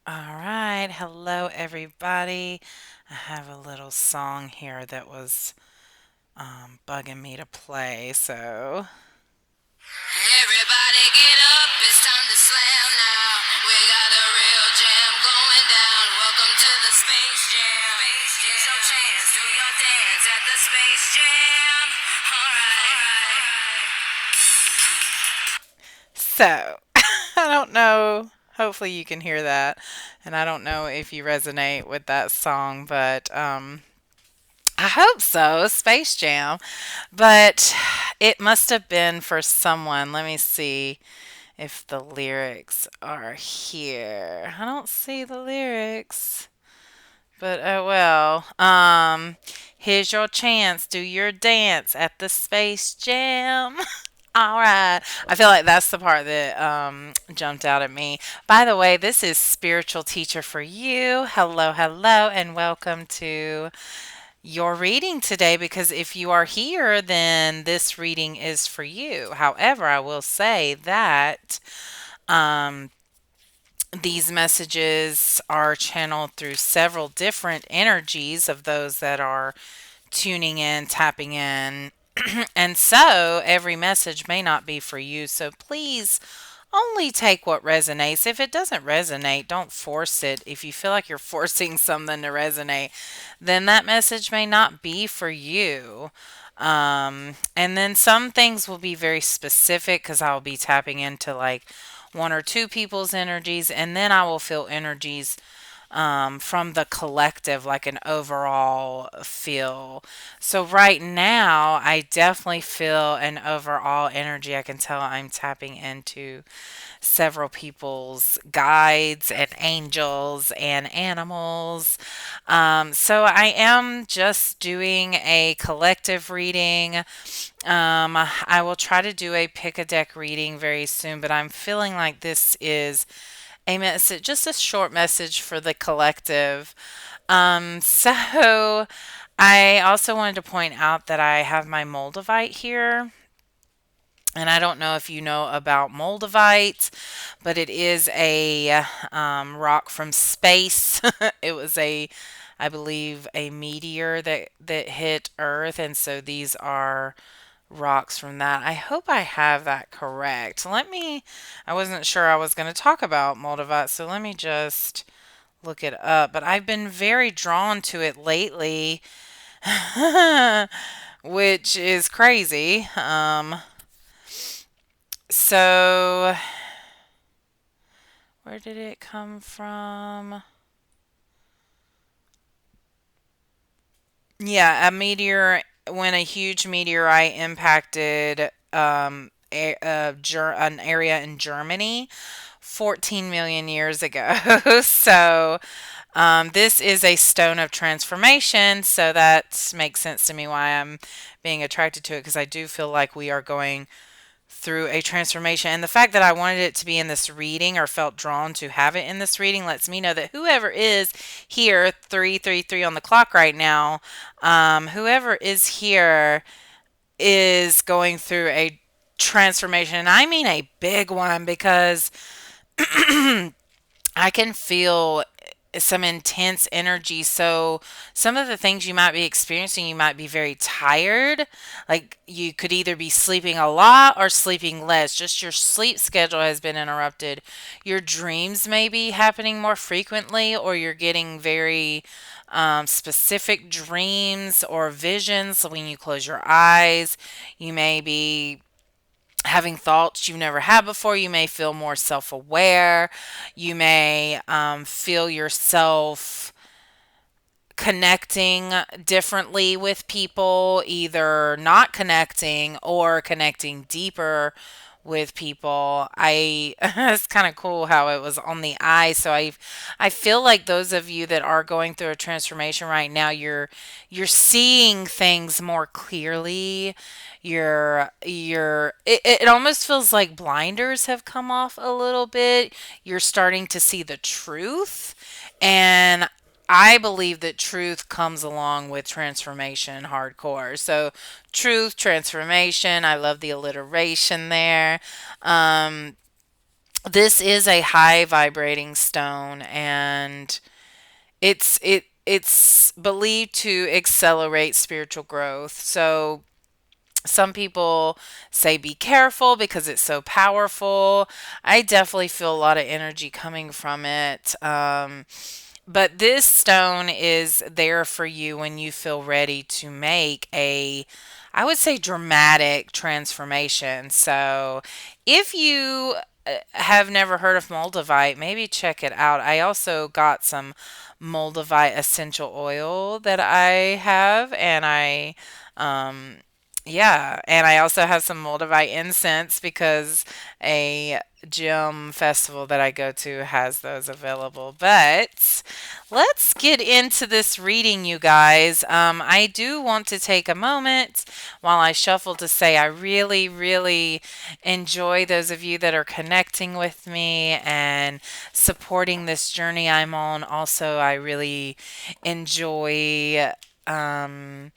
All right. Hello, everybody. I have a little song here that was bugging me to play. So, Everybody get up, it's time to slam now. We got a real jam going down. Welcome to the Space Jam. Here's your chance, do your dance at the Space Jam. Alright. so I don't know. Hopefully, you can hear that. And I don't know if you resonate with that song, but I hope so. Space Jam. But it must have been for someone. Let me see if the lyrics are here. I don't see the lyrics. But oh well. Here's your chance. Do your dance at the Space Jam. All right. I feel like that's the part that jumped out at me. By the way, this is Spiritual Teacher for You. Hello, hello, and welcome to your reading today. Because if you are here, then this reading is for you. However, I will say that um, these messages are channeled through several different energies of those that are tuning in, tapping in. And so every message may not be for you. So please only take what resonates. If it doesn't resonate, don't force it. If you feel like you're forcing something to resonate, then that message may not be for you. And then some things will be very specific because I'll be tapping into like one or two people's energies, and then I will feel energies from the collective, like an overall feel. So, right now, I definitely feel an overall energy. I can tell I'm tapping into several people's guides and angels and animals. So, I am just doing a collective reading. I will try to do a pick a deck reading very soon, but I'm feeling like this is a message, just a short message for the collective. So I also wanted to point out that I have my Moldavite here. And I don't know if you know about Moldavite, but it is a rock from space. It was I believe, a meteor that hit Earth, and so these are rocks from that. I hope I have that correct. I wasn't sure I was going to talk about Moldavite, so let me just look it up. But I've been very drawn to it lately, which is crazy. So where did it come from? Yeah, a meteor, when a huge meteorite impacted an area in Germany 14 million years ago. So, this is a stone of transformation. So, that makes sense to me why I'm being attracted to it because I do feel like we are going through a transformation. And the fact that I wanted it to be in this reading or felt drawn to have it in this reading lets me know that whoever is here, 333 on the clock right now, whoever is here is going through a transformation. And I mean a big one because I can feel some intense energy. So, some of the things you might be experiencing, you might be very tired. Like, you could either be sleeping a lot or sleeping less. Just your sleep schedule has been interrupted. Your dreams may be happening more frequently, or you're getting very specific dreams or visions. So when you close your eyes, you may be having thoughts you've never had before. You may feel more self aware. You may feel yourself connecting differently with people, either not connecting or connecting deeper with people. It's kind of cool how it was on the eye. So I feel like those of you that are going through a transformation right now, you're seeing things more clearly. It almost feels like blinders have come off a little bit. You're starting to see the truth, and I believe that truth comes along with transformation hardcore. So, truth, transformation, I love the alliteration there. Um, This is a high vibrating stone, and it's believed to accelerate spiritual growth. So some people say be careful because it's so powerful. I definitely feel a lot of energy coming from it. But this stone is there for you when you feel ready to make a, I would say, dramatic transformation. So if you have never heard of Moldavite, maybe check it out. I also got some Moldavite essential oil that I have, and um, yeah, and I also have some Moldavite incense because a gym festival that I go to has those available. But let's get into this reading, you guys. I do want to take a moment while I shuffle to say I really, really enjoy those of you that are connecting with me and supporting this journey I'm on. Also, I really enjoy. Um,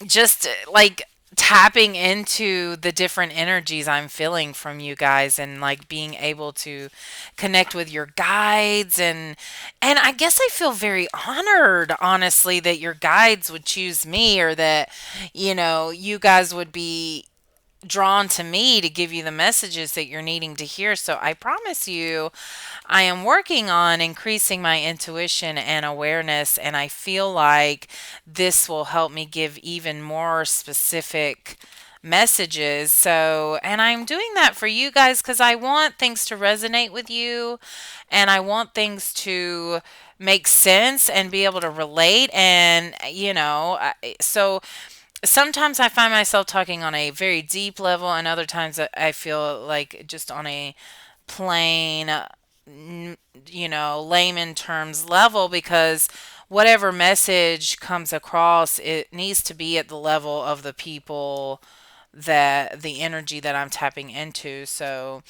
just like tapping into the different energies I'm feeling from you guys, and like being able to connect with your guides, and I guess I feel very honored, honestly, that your guides would choose me, or that you guys would be drawn to me to give you the messages that you're needing to hear. So I promise you I am working on increasing my intuition and awareness, and I feel like this will help me give even more specific messages. So, and I'm doing that for you guys because I want things to resonate with you, and I want things to make sense and be able to relate. And, so sometimes I find myself talking on a very deep level, and other times I feel like just on a plain, layman terms level, because whatever message comes across, it needs to be at the level of the people, that the energy that I'm tapping into. So,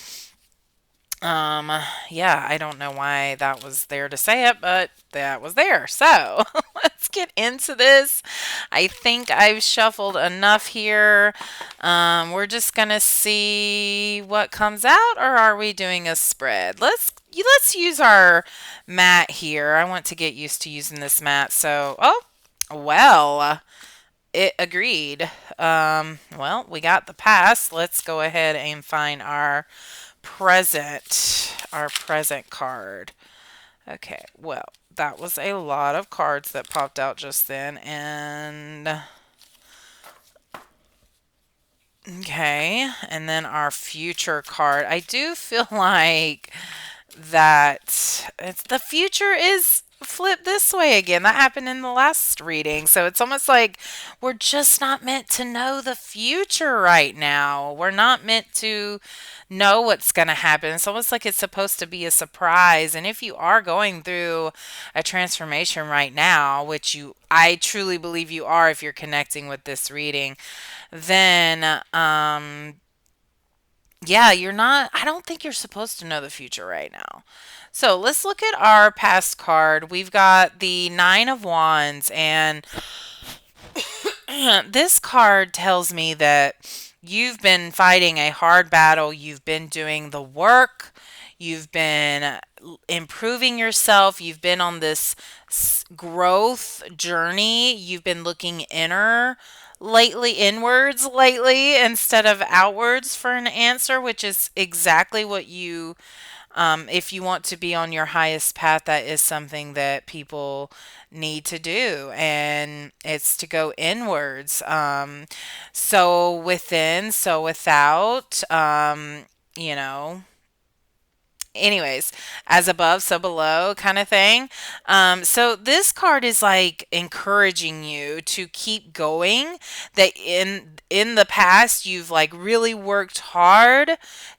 um, yeah, I don't know why that was there to say it, but that was there. So let's get into this. I think I've shuffled enough here. We're just gonna see what comes out, or are we doing a spread? Let's use our mat here. I want to get used to using this mat. So, oh, well, it agreed. Well, we got the past. Let's go ahead and find our present card. Okay, well, that was a lot of cards that popped out just then, and okay, and then our future card. I do feel like that the future is flipped this way again. That happened in the last reading. So it's almost like we're just not meant to know the future right now. We're not meant to know what's going to happen. It's almost like it's supposed to be a surprise. And if you are going through a transformation right now, which I truly believe you are if you're connecting with this reading, then yeah, you're not, I don't think you're supposed to know the future right now. So let's look at our past card. We've got the Nine of Wands, and this card tells me that you've been fighting a hard battle. You've been doing the work. You've been improving yourself. You've been on this growth journey. You've been looking inwards lately instead of outwards for an answer, which is exactly what if you want to be on your highest path, that is something that people need to do, and it's to go inwards. So within, so without, you know, anyways, as above, so below kind of thing. So this card is like encouraging you to keep going. That in the past you've like really worked hard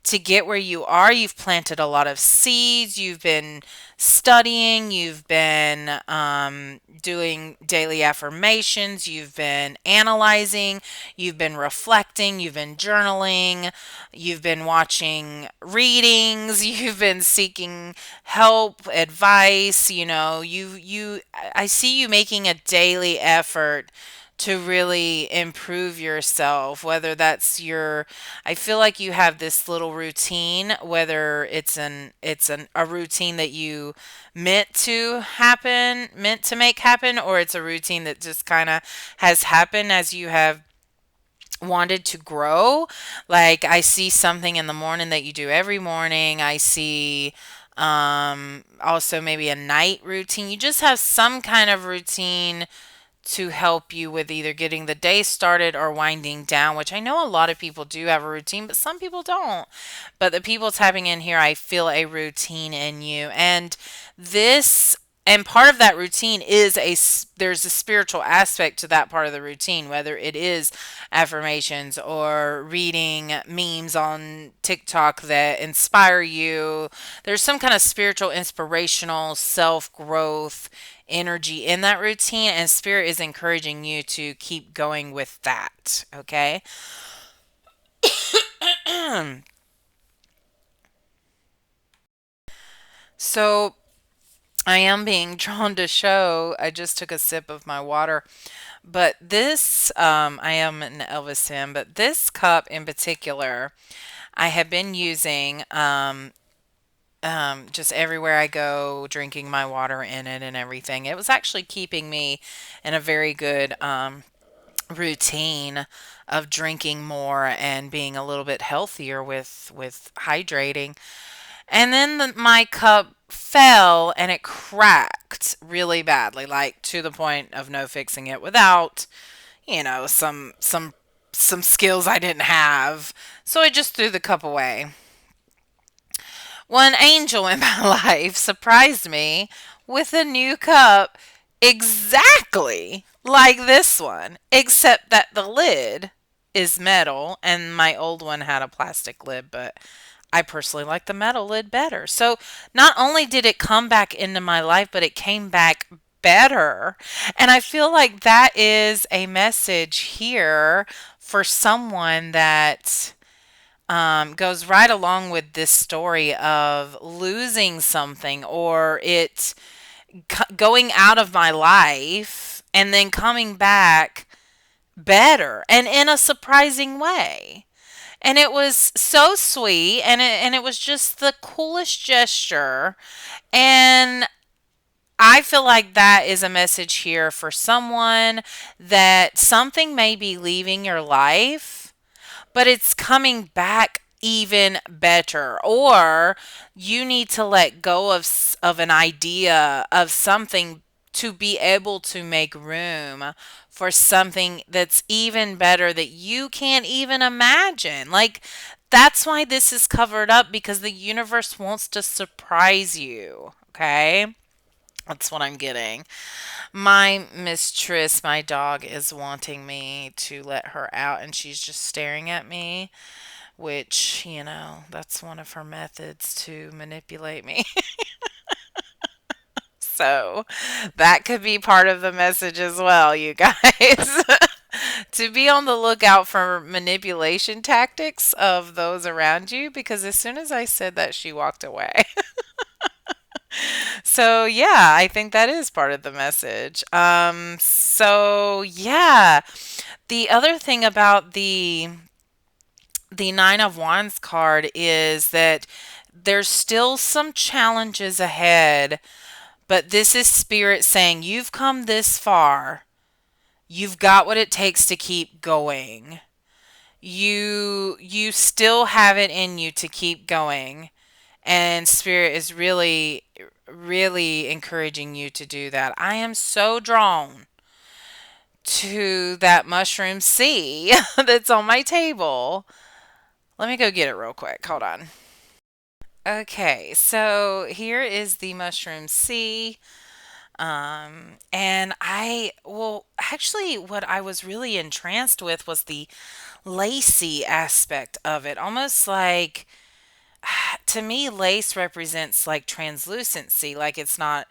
to get where you are. You've planted a lot of seeds. You've been studying. You've been doing daily affirmations. You've been analyzing. You've been reflecting. You've been journaling. You've been watching readings. You've been seeking help, advice. I see you making a daily effort to really improve yourself, whether that's your, I feel like you have this little routine, whether it's a routine that you meant to make happen, or it's a routine that just kind of has happened as you have wanted to grow. Like I see something in the morning that you do every morning. I see also maybe a night routine. You just have some kind of routine to help you with either getting the day started or winding down, which I know a lot of people do have a routine, but some people don't. But the people tapping in here, I feel a routine in you. This and part of that routine is there's a spiritual aspect to that part of the routine, whether it is affirmations or reading memes on TikTok that inspire you. There's some kind of spiritual inspirational self-growth energy in that routine, and spirit is encouraging you to keep going with that. Okay. So I am being drawn to show. I just took a sip of my water, but this, I am an Elvis hymn, but this cup in particular, I have been using just everywhere I go, drinking my water in it and everything. It was actually keeping me in a very good routine of drinking more and being a little bit healthier with hydrating. And then my cup fell and it cracked really badly, like to the point of no fixing it without, some skills I didn't have. So I just threw the cup away. One angel in my life surprised me with a new cup exactly like this one, except that the lid is metal and my old one had a plastic lid, but I personally like the metal lid better. So not only did it come back into my life, but it came back better. And I feel like that is a message here for someone that goes right along with this story of losing something or it going out of my life and then coming back better and in a surprising way. And it was so sweet and it was just the coolest gesture. And I feel like that is a message here for someone that something may be leaving your life but it's coming back even better, or you need to let go of an idea of something to be able to make room for something that's even better that you can't even imagine. Like that's why this is covered up, because the universe wants to surprise you. Okay, that's what I'm getting. My mistress, my dog, is wanting me to let her out, and she's just staring at me, which, that's one of her methods to manipulate me. So that could be part of the message as well, you guys. To be on the lookout for manipulation tactics of those around you, because as soon as I said that, she walked away. So yeah, I think that is part of the message. So yeah, the other thing about the Nine of Wands card is that there's still some challenges ahead, but this is spirit saying you've come this far. You've got what it takes to keep going. You still have it in you to keep going. And spirit is really really encouraging you to do that. I am so drawn to that mushroom sea that's on my table. Let me go get it real quick. Hold on. Okay, so here is the mushroom sea. And actually, what I was really entranced with was the lacy aspect of it. Almost like, to me, lace represents like translucency, like it's not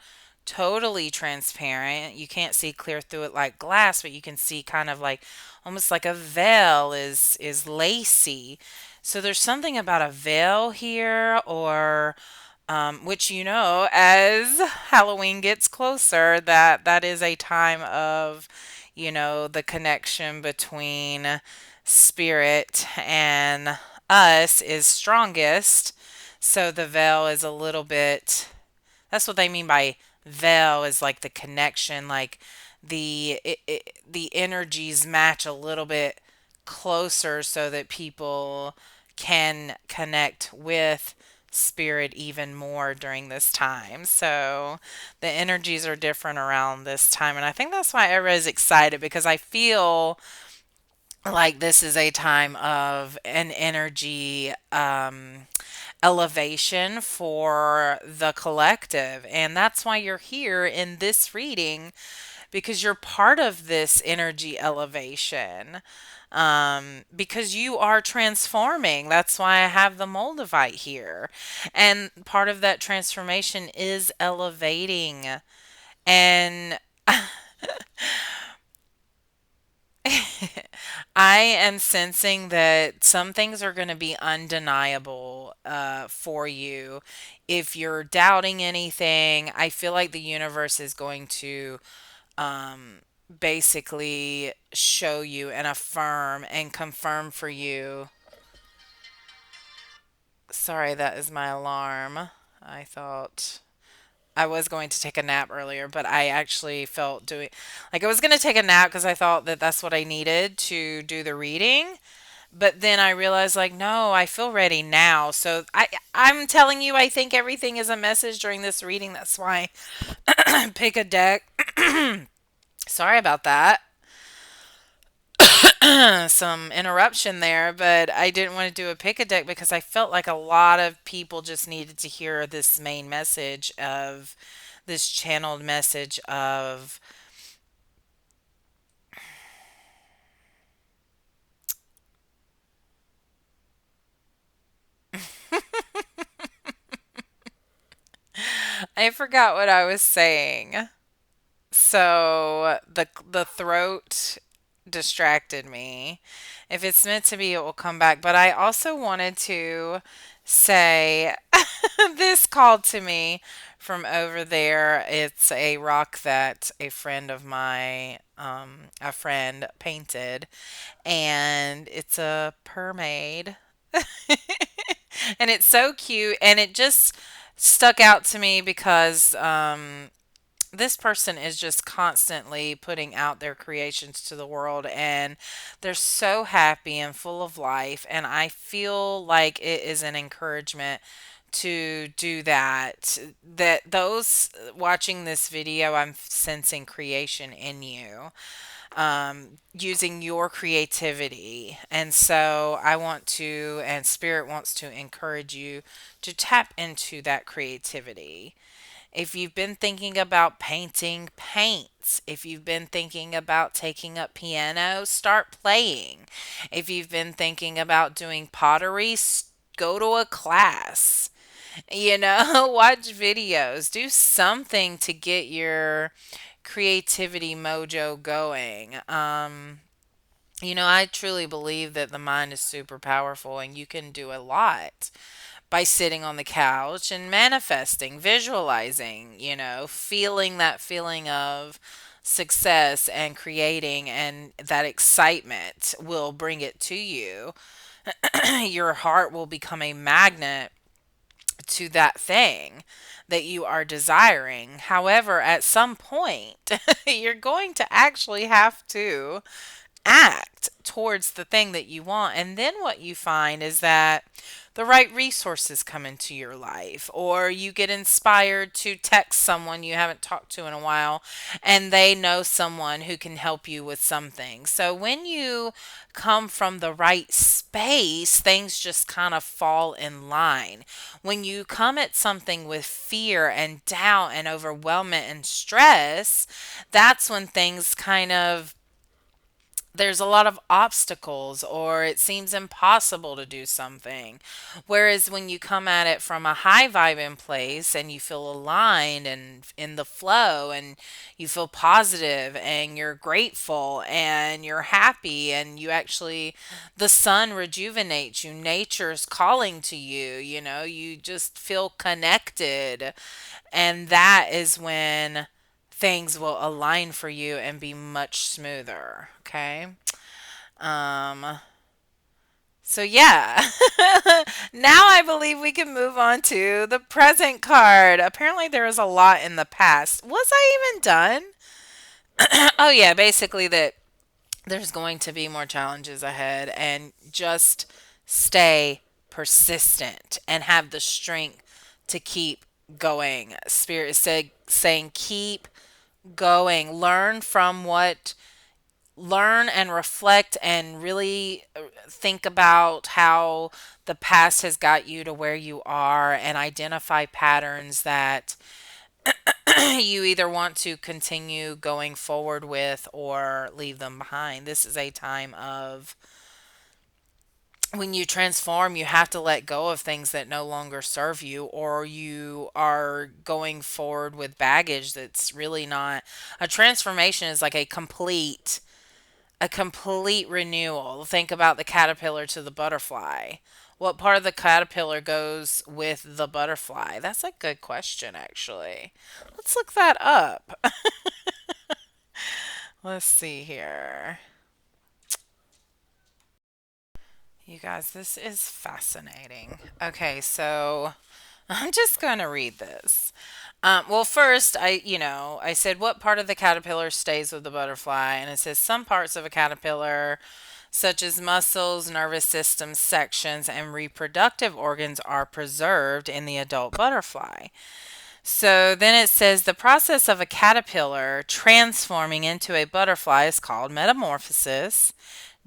totally transparent. You can't see clear through it like glass, but you can see kind of like almost like a veil is lacy. So there's something about a veil here, or which as Halloween gets closer, that is a time of the connection between spirit and us is strongest. So the veil is a little bit, that's what they mean by veil, is like the connection, like the energies match a little bit closer so that people can connect with spirit even more during this time. So the energies are different around this time, and I think that's why everybody's excited, because I feel like this is a time of an energy elevation for the collective. And that's why you're here in this reading, because you're part of this energy elevation. Because you are transforming. That's why I have the Moldavite here. And part of that transformation is elevating. And I am sensing that some things are going to be undeniable for you. If you're doubting anything, I feel like the universe is going to um, basically show you and affirm and confirm for you. Sorry, that is my alarm. I thought I was going to take a nap earlier, but I actually felt doing like I was going to take a nap because I thought that that's what I needed to do the reading. But then I realized, like, no, I feel ready now. So I'm telling you, I think everything is a message during this reading. That's why pick a deck. Sorry about that. Some interruption there, but I didn't want to do a pick a deck because I felt like a lot of people just needed to hear this main message of this channeled message of I forgot what I was saying. So the throat distracted me. If it's meant to be, it will come back. But I also wanted to say this called to me from over there. It's a rock that a friend painted, and it's a mermaid. And it's so cute, and it just stuck out to me because this person is just constantly putting out their creations to the world, and they're so happy and full of life, and I feel like it is an encouragement to do that those watching this video, I'm sensing creation in you, using your creativity. And so I want to, and Spirit wants to encourage you to tap into that creativity. If you've been thinking about painting, paint. If you've been thinking about taking up piano, start playing. If you've been thinking about doing pottery, go to a class. Watch videos, do something to get your creativity mojo going. I truly believe that the mind is super powerful and you can do a lot by sitting on the couch and manifesting, visualizing, feeling that feeling of success and creating, and that excitement will bring it to you. Your heart will become a magnet to that thing that you are desiring. However, at some point, you're going to actually have to act towards the thing that you want. And then what you find is that the right resources come into your life, or you get inspired to text someone you haven't talked to in a while, and they know someone who can help you with something. So when you come from the right space, things just kind of fall in line. When you come at something with fear and doubt and overwhelmment and stress, that's when things kind of there's a lot of obstacles or it seems impossible to do something. Whereas when you come at it from a high vibing place and you feel aligned and in the flow and you feel positive and you're grateful and you're happy and you actually, the sun rejuvenates you, nature's calling to you, you know, you just feel connected. And that is when things will align for you and be much smoother. Okay. Um, so yeah. Now I believe we can move on to the present card. Apparently there was a lot in the past. Was I even done? Oh yeah, basically that there's going to be more challenges ahead and just stay persistent and have the strength to keep going. Spirit is saying keep going. Learn and reflect and really think about how the past has got you to where you are and identify patterns that you either want to continue going forward with or leave them behind. This is a time of when you transform, you have to let go of things that no longer serve you, or you are going forward with baggage that's really not. A transformation is like a complete renewal. Think about the caterpillar to the butterfly. What part of the caterpillar goes with the butterfly? That's a good question, actually. Let's look that up. Let's see here. You guys, this is fascinating. Okay, so I'm just going to read this. Well, first, I said what part of the caterpillar stays with the butterfly, and it says some parts of a caterpillar, such as muscles, nervous system sections, and reproductive organs, are preserved in the adult butterfly. So then it says the process of a caterpillar transforming into a butterfly is called metamorphosis.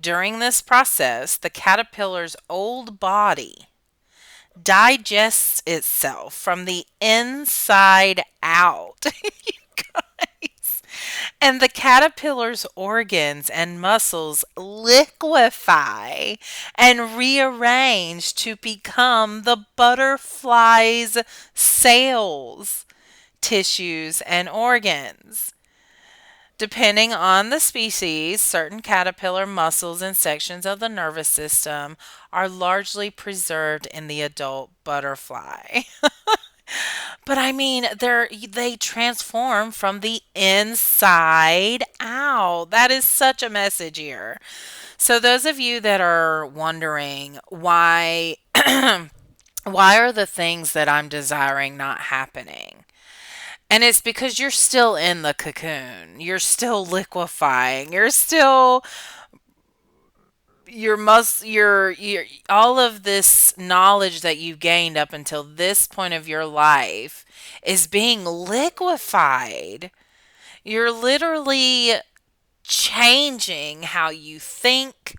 During this process, the caterpillar's old body digests itself from the inside out. And the caterpillar's organs and muscles liquefy and rearrange to become the butterfly's cells, tissues, and organs. Depending on the species, certain caterpillar muscles and sections of the nervous system are largely preserved in the adult butterfly. But I mean, they transform from the inside out. That is such a message here. So those of you that are wondering why are the things that I'm desiring not happening? And it's because you're still in the cocoon. You're still liquefying. You're still your all of this knowledge that you've gained up until this point of your life is being liquefied. You're literally changing how you think,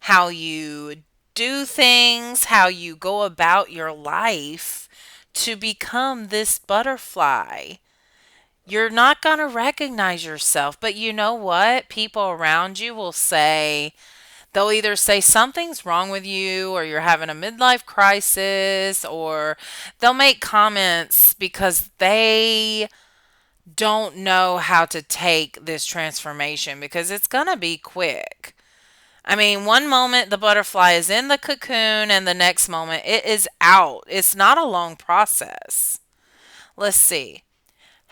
how you do things, how you go about your life to become this butterfly. You're not going to recognize yourself, but you know what? People around you will say, they'll either say something's wrong with you or you're having a midlife crisis, or they'll make comments because they don't know how to take this transformation because it's going to be quick. I mean, one moment the butterfly is in the cocoon and the next moment it is out. It's not a long process. Let's see.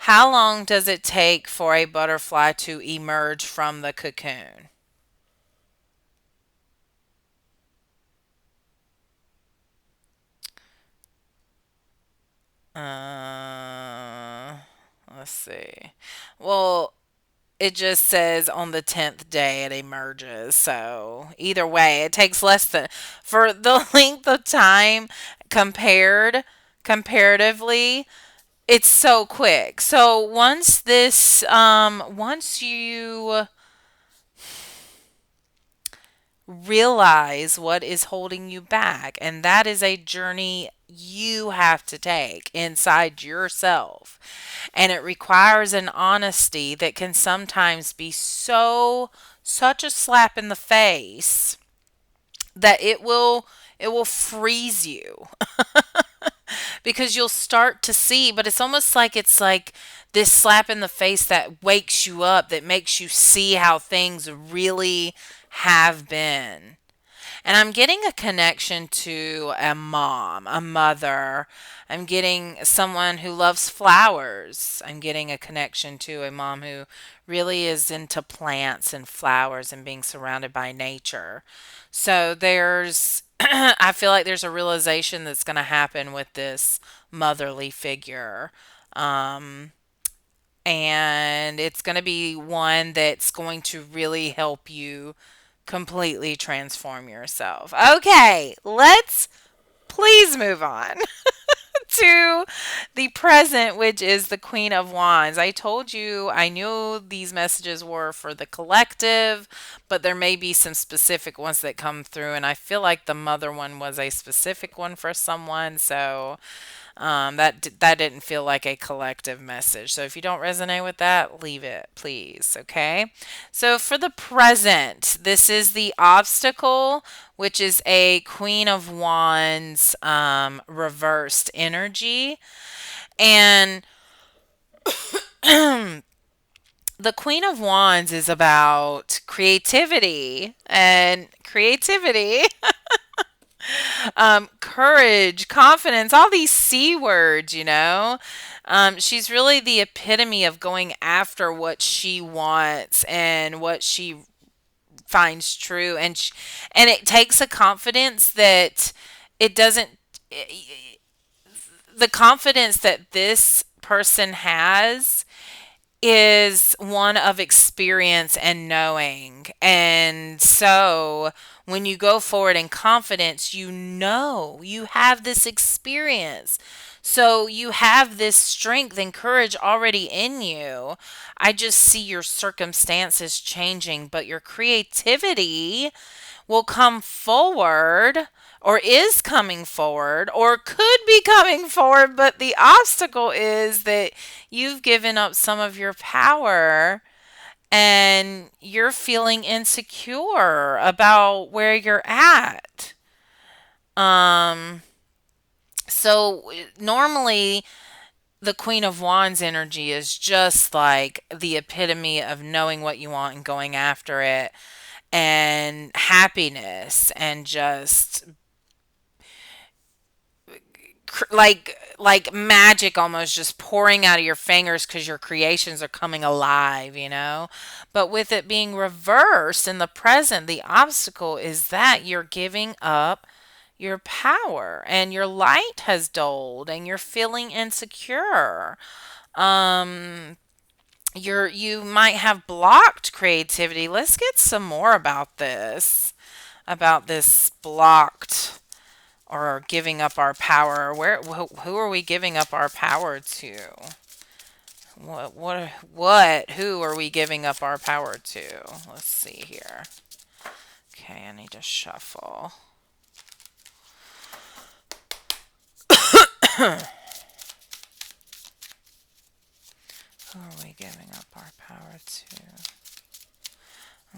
How long does it take for a butterfly to emerge from the cocoon? Uh, let's see. Well, it just says on the 10th day it emerges. So either way, it takes less than, for the length of time comparatively, it's so quick. So once you realize what is holding you back, and that is a journey you have to take inside yourself. And it requires an honesty that can sometimes be so, such a slap in the face that it will freeze you because you'll start to see, but it's almost like it's like this slap in the face that wakes you up, that makes you see how things really have been. And I'm getting a connection to a mom, a mother. I'm getting someone who loves flowers. I'm getting a connection to a mom who really is into plants and flowers and being surrounded by nature. So I feel like there's a realization that's going to happen with this motherly figure. Um, and it's going to be one that's going to really help you completely transform yourself. Okay, let's please move on to the present, which is the Queen of Wands. I told you I knew these messages were for the collective, but there may be some specific ones that come through, and I feel like the mother one was a specific one for someone, so that didn't feel like a collective message. So if you don't resonate with that, leave it, please. Okay. So for the present, this is the obstacle, which is a Queen of Wands reversed energy, and the Queen of Wands is about creativity, courage, confidence, all these C words, you know. She's really the epitome of going after what she wants and what she finds true. And it takes a confidence that it doesn't, the confidence that this person has is one of experience and knowing. And so when you go forward in confidence, you know you have this experience. So you have this strength and courage already in you. I just see your circumstances changing, but your creativity will come forward or is coming forward or could be coming forward, but the obstacle is that you've given up some of your power and you're feeling insecure about where you're at. Um so normally the Queen of Wands energy is just like the epitome of knowing what you want and going after it, and happiness, and just like magic almost just pouring out of your fingers because your creations are coming alive, you know. But with it being reversed in the present, the obstacle is that you're giving up your power and your light has dulled and you're feeling insecure. um you might have blocked creativity. Let's get some more about this blocked or giving up our power. Who are we giving up our power to? Who are we giving up our power to? Let's see here. Okay, I need to shuffle. Who are we giving up our power to?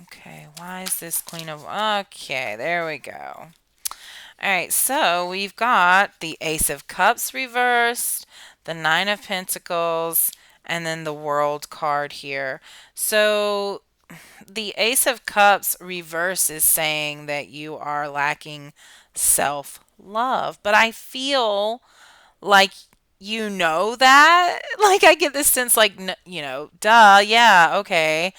Okay, why is this Queen of... Okay, there we go. All right, so we've got the Ace of Cups reversed, the Nine of Pentacles, and then the World card here. So the Ace of Cups reverse is saying that you are lacking self love, but I feel like you know that. Like I get this sense like, duh, yeah, okay.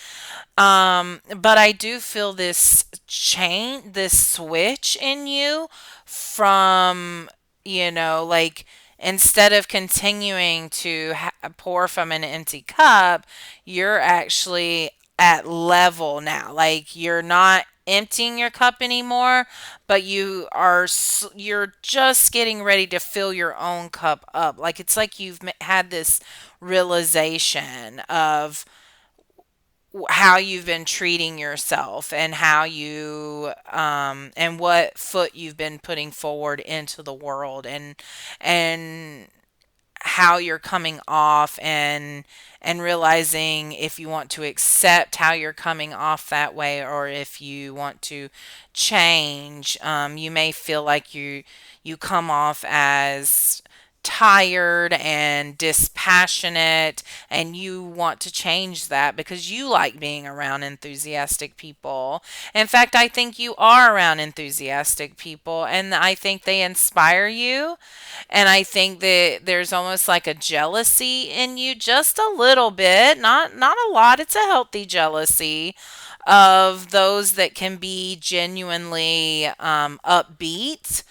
But I do feel this switch in you from, like instead of continuing to pour from an empty cup, you're actually at level now. Like you're not emptying your cup anymore, but you're just getting ready to fill your own cup up. Like it's like you've had this realization of how you've been treating yourself and how you and what foot you've been putting forward into the world, and how you're coming off, and realizing if you want to accept how you're coming off that way, or if you want to change. You may feel like you come off as tired and dispassionate, and you want to change that because you like being around enthusiastic people. In fact, I think you are around enthusiastic people, and I think they inspire you, and I think that there's almost like a jealousy in you, just a little bit, not a lot. It's a healthy jealousy of those that can be genuinely upbeat,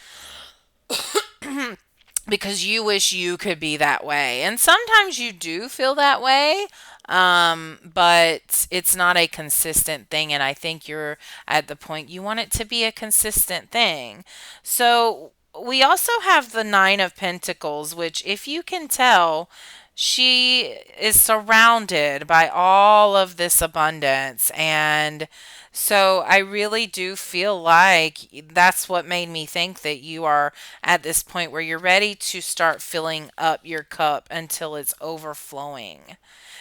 because you wish you could be that way. And sometimes you do feel that way, but it's not a consistent thing. And I think you're at the point you want it to be a consistent thing. So we also have the Nine of Pentacles, which, if you can tell, she is surrounded by all of this abundance. And so I really do feel like that's what made me think that you are at this point where you're ready to start filling up your cup until it's overflowing.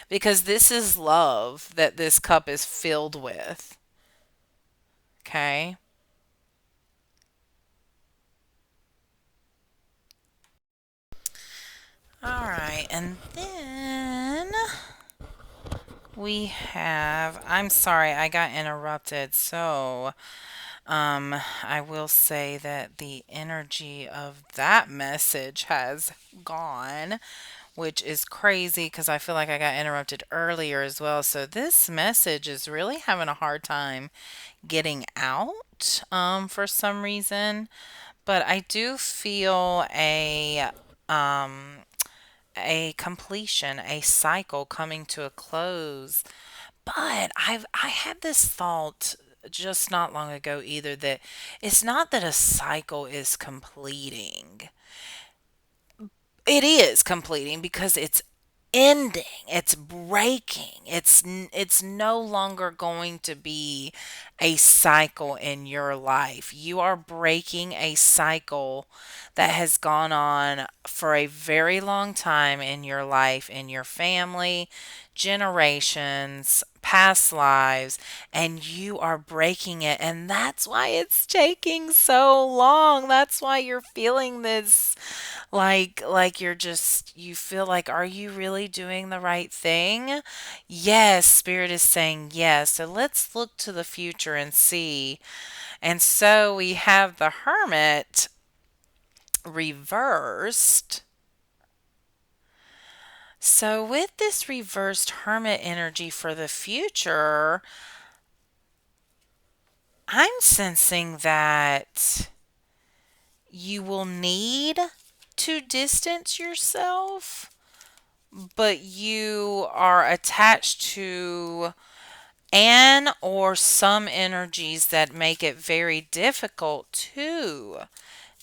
Because this is love that this cup is filled with. Okay? All right. And then we have, I'm sorry, I got interrupted. So, I will say that the energy of that message has gone, which is crazy because I feel like I got interrupted earlier as well. So this message is really having a hard time getting out, for some reason. But I do feel a completion, a cycle coming to a close. But I had this thought just not long ago either, that it's not that a cycle is completing. It is completing because it's ending, it's breaking. It's no longer going to be a cycle in your life. You are breaking a cycle that has gone on for a very long time in your life, in your family, generations, past lives, and you are breaking it. And that's why it's taking so long. That's why you're feeling this, like you're just, you feel like, are you really doing the right thing? Yes, spirit is saying yes. So let's look to the future and see. And so we have the Hermit reversed. So with this reversed Hermit energy for the future, I'm sensing that you will need to distance yourself, but you are attached to and or some energies that make it very difficult to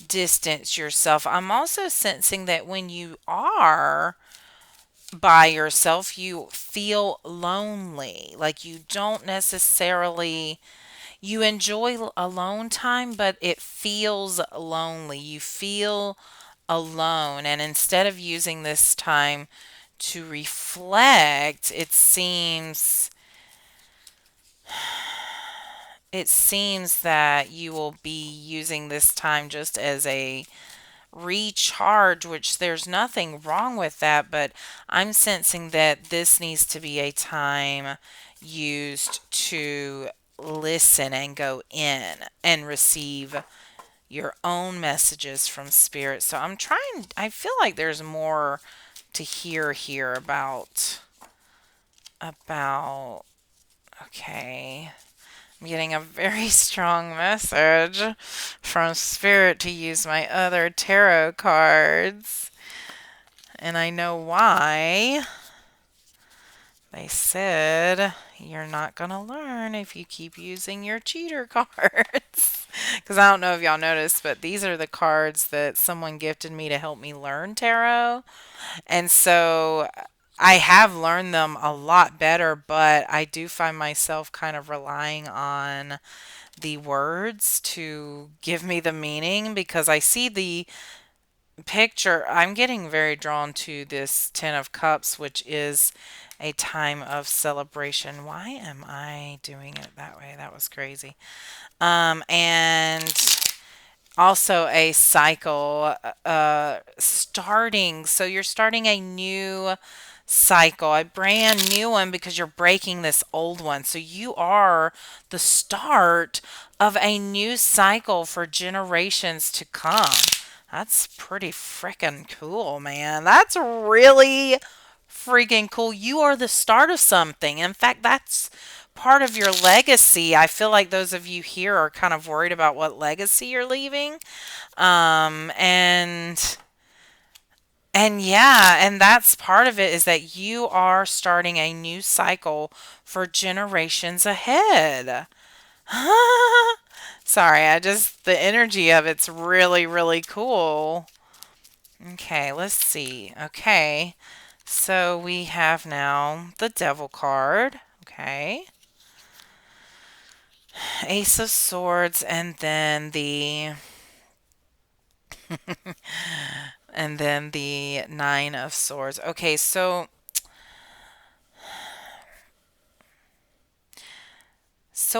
distance yourself. I'm also sensing that when you are by yourself, you feel lonely. Like you don't necessarily, you enjoy alone time, but it feels lonely. You feel alone. And instead of using this time to reflect, it seems that you will be using this time just as a recharge, which there's nothing wrong with that, but I'm sensing that this needs to be a time used to listen and go in and receive your own messages from spirit. So I feel like there's more to hear here about okay. I'm getting a very strong message from Spirit to use my other tarot cards. And I know why. They said you're not going to learn if you keep using your cheater cards. Because I don't know if y'all noticed, but these are the cards that someone gifted me to help me learn tarot. And so I have learned them a lot better, but I do find myself kind of relying on the words to give me the meaning, because I see picture, I'm getting very drawn to this Ten of Cups, which is a time of celebration. Why am I doing it that way? That was crazy. And also a cycle starting. So you're starting a new cycle, a brand new one, because you're breaking this old one. So you are the start of a new cycle for generations to come. That's pretty freaking cool, man. That's really freaking cool. You are the start of something. In fact, that's part of your legacy. I feel like those of you here are kind of worried about what legacy you're leaving. Um, and and yeah, and that's part of it, is that you are starting a new cycle for generations ahead. Sorry, I just, the energy of it's really, really cool. Okay, let's see. Okay, so we have now the Devil card. Okay, Ace of Swords, and then the Nine of Swords. Okay, so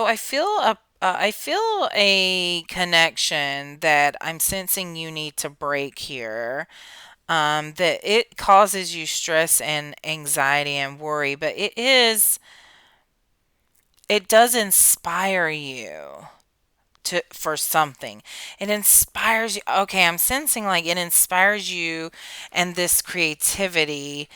I feel a connection that I'm sensing you need to break here. That it causes you stress and anxiety and worry, but it does inspire you to for something. It inspires you. Okay, I'm sensing like it inspires you, and this creativity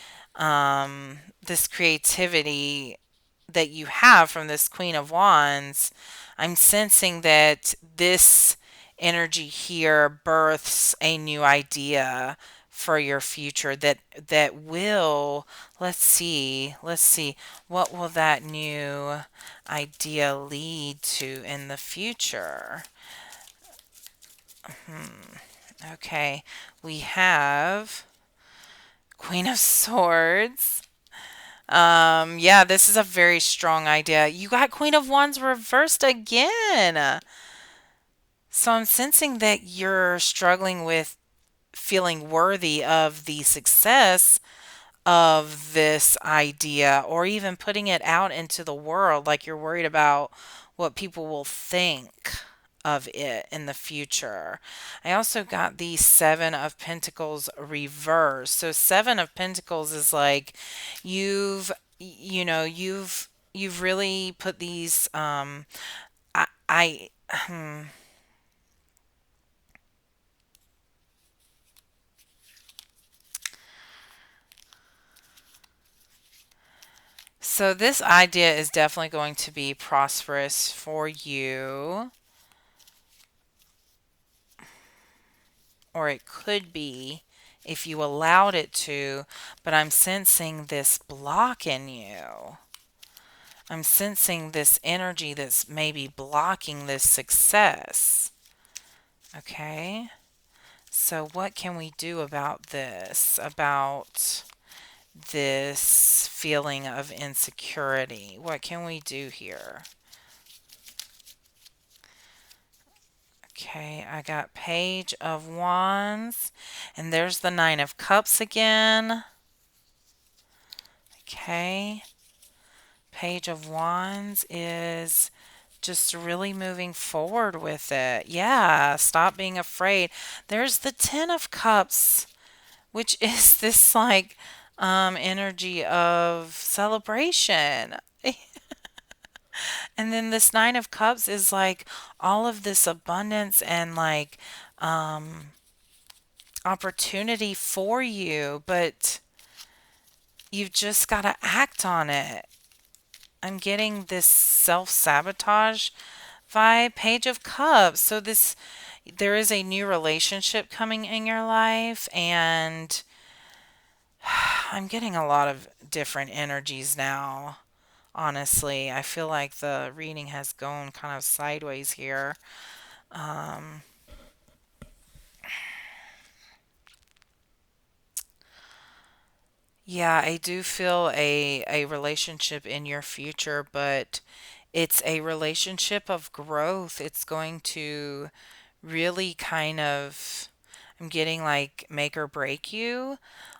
that you have from this Queen of Wands. I'm sensing that this energy here births a new idea for your future that will, let's see, what will that new idea lead to in the future? Okay, we have Queen of Swords. Yeah, this is a very strong idea. You got Queen of Wands reversed again. So I'm sensing that you're struggling with feeling worthy of the success of this idea, or even putting it out into the world, like you're worried about what people will think of it in the future. I also got the Seven of Pentacles reversed. So Seven of Pentacles is like you've really put these I so this idea is definitely going to be prosperous for you, or it could be if you allowed it to, but I'm sensing this block in you. I'm sensing this energy that's maybe blocking this success. Okay? So, what can we do about this? About this feeling of insecurity? What can we do here? Okay, I got Page of Wands, and there's the Nine of Cups again. Okay, Page of Wands is just really moving forward with it. Yeah, stop being afraid. There's the Ten of Cups, which is this like energy of celebration. And then this Nine of Cups is like all of this abundance and like um opportunity for you, but you've just got to act on it. I'm getting this self-sabotage vibe. Page of Cups. So this, there is a new relationship coming in your life, and I'm getting a lot of different energies now. Honestly, I feel like the reading has gone kind of sideways here. Um, yeah, I do feel a relationship in your future, but it's a relationship of growth. It's going to really kind of, I'm getting like make or break you.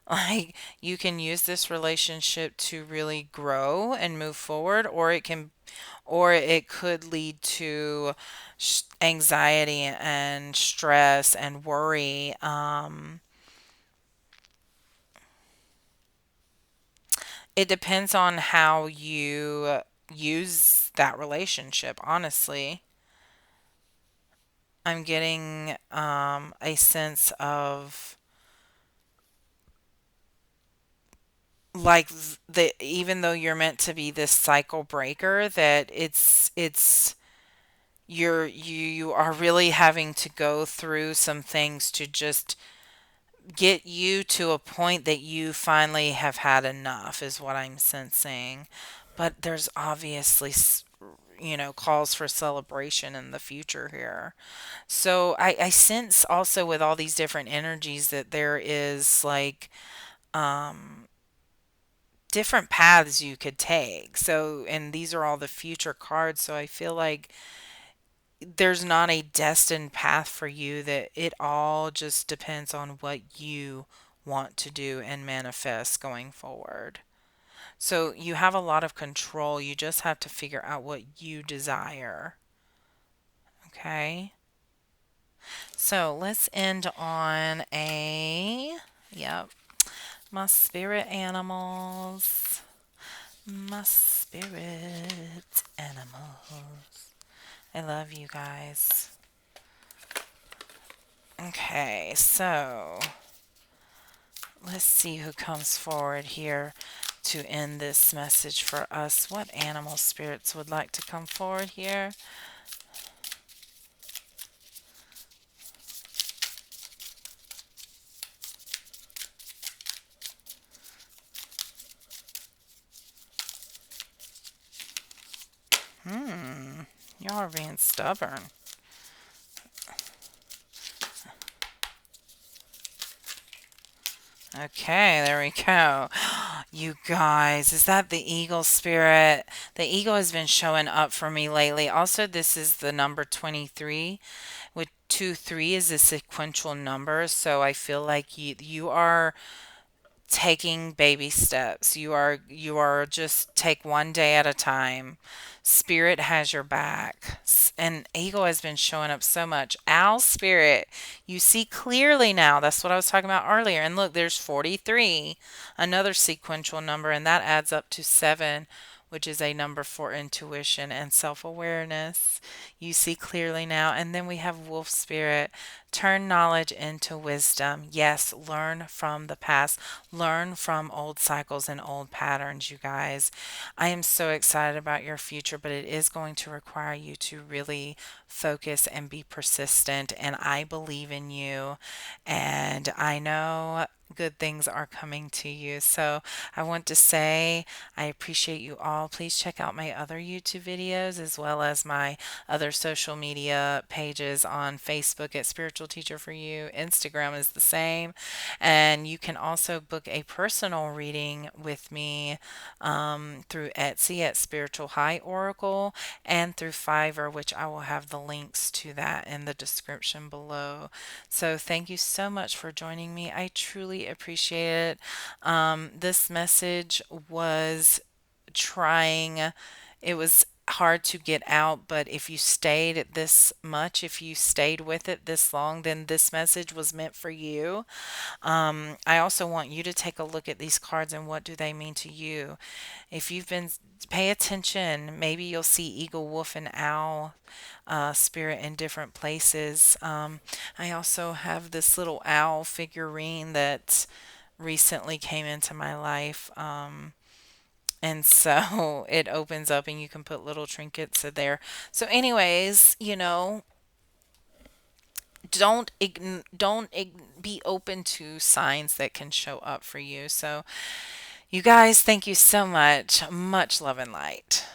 Like you can use this relationship to really grow and move forward, or it could lead to anxiety and stress and worry. It depends on how you use that relationship, honestly. I'm getting a sense of like the even though you're meant to be this cycle breaker, that it's you are really having to go through some things to just get you to a point that you finally have had enough, is what I'm sensing. But there's obviously calls for celebration in the future here. So I sense also with all these different energies that there is like um different paths you could take. So, and these are all the future cards. So I feel like there's not a destined path for you, that it all just depends on what you want to do and manifest going forward. So you have a lot of control. You just have to figure out what you desire. Okay. So let's end on yep, my spirit animals. My spirit animals. I love you guys. Okay, so let's see who comes forward here to end this message for us. What animal spirits would like to come forward here? Hmm, y'all are being stubborn. Okay, there we go. You guys, is that the eagle spirit? The eagle has been showing up for me lately. Also, this is the number 23, with 2 3 is a sequential number. So I feel like you are taking baby steps. You are just take one day at a time. Spirit has your back. And Eagle has been showing up so much. Owl spirit, you see clearly now. That's what I was talking about earlier. And look, there's 43, another sequential number, and that adds up to 7, which is a number for intuition and self-awareness. You see clearly now. And then we have wolf spirit. Turn knowledge into wisdom. Yes, learn from the past. Learn from old cycles and old patterns, you guys. I am so excited about your future, but it is going to require you to really focus and be persistent. And I believe in you, and I know good things are coming to you. So I want to say I appreciate you all. Please check out my other YouTube videos as well as my other social media pages on Facebook at Spiritual Teacher for You. Instagram is the same. And you can also book a personal reading with me through Etsy at Spiritual High Oracle, and through Fiverr, which I will have the links to that in the description below. So thank you so much for joining me. I truly appreciate it. This message was trying, it was hard to get out, but if you stayed this much, if you stayed with it this long, then this message was meant for you. I also want you to take a look at these cards and what do they mean to you. If you've been pay attention, maybe you'll see eagle, wolf, and owl spirit in different places. I also have this little owl figurine that recently came into my life. And so it opens up and you can put little trinkets in there. So, anyways, be open to signs that can show up for you. So, you guys, thank you so much. Much love and light.